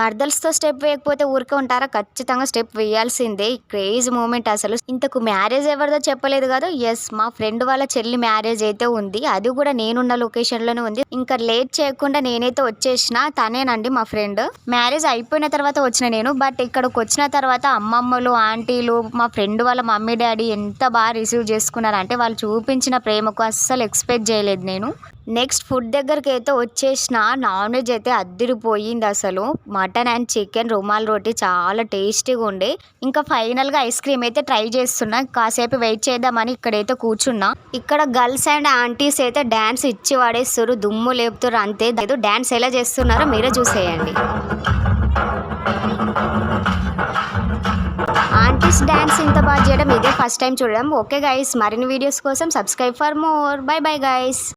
మర్దల్స్తో step వేయకపోతే ఊరికే ఉంటారా? ఖచ్చితంగా స్టెప్ వేయాల్సిందే. క్రేజ్ మూమెంట్ అసలు. ఇంతకు మ్యారేజ్ ఎవరిదో చెప్పలేదు కదా. ఎస్, మా ఫ్రెండ్ వాళ్ళ చెల్లి మ్యారేజ్ అయితే ఉంది. అది కూడా నేనున్న లొకేషన్ లోనే ఉంది. ఇంకా లేట్ చేయకుండా నేనైతే వచ్చేసిన. తనేనండి మా ఫ్రెండ్. మ్యారేజ్ అయిపోయిన తర్వాత వచ్చిన నేను. బట్ ఇక్కడికి వచ్చిన తర్వాత అమ్మమ్మలు, ఆంటీలు, మా ఫ్రెండ్ వాళ్ళ మమ్మీ డాడీ ఎంత బాగా రిసీవ్ చేసుకున్నారు అంటే వాళ్ళు చూపించిన ప్రేమకు అస్సలు ఎక్స్పెక్ట్ చేయలేదు నేను. నెక్స్ట్ ఫుడ్ దగ్గరికి అయితే వచ్చేసిన. నాన్ వెజ్ అయితే అద్దిరిపోయింది అసలు. మటన్ అండ్ చికెన్ రుమాల్ రోటీ చాలా టేస్టీగా ఉండే. ఇంకా ఫైనల్గా ఐస్ క్రీమ్ అయితే ట్రై చేస్తున్నా. కాసేపు వెయిట్ చేద్దామని ఇక్కడైతే కూర్చున్నా. ఇక్కడ గర్ల్స్ అండ్ ఆంటీస్ అయితే డ్యాన్స్ ఇచ్చి వాడేస్తారు, దుమ్ము లేపుతారు అంతే. డ్యాన్స్ ఎలా చేస్తున్నారో మీరే చూసేయండి. ఆంటీస్ డ్యాన్స్ ఇంత బాగా చేయడం ఇదే ఫస్ట్ టైం చూడడం. ఓకే గైస్, మరిన్ని వీడియోస్ కోసం subscribe for more. By bye guys.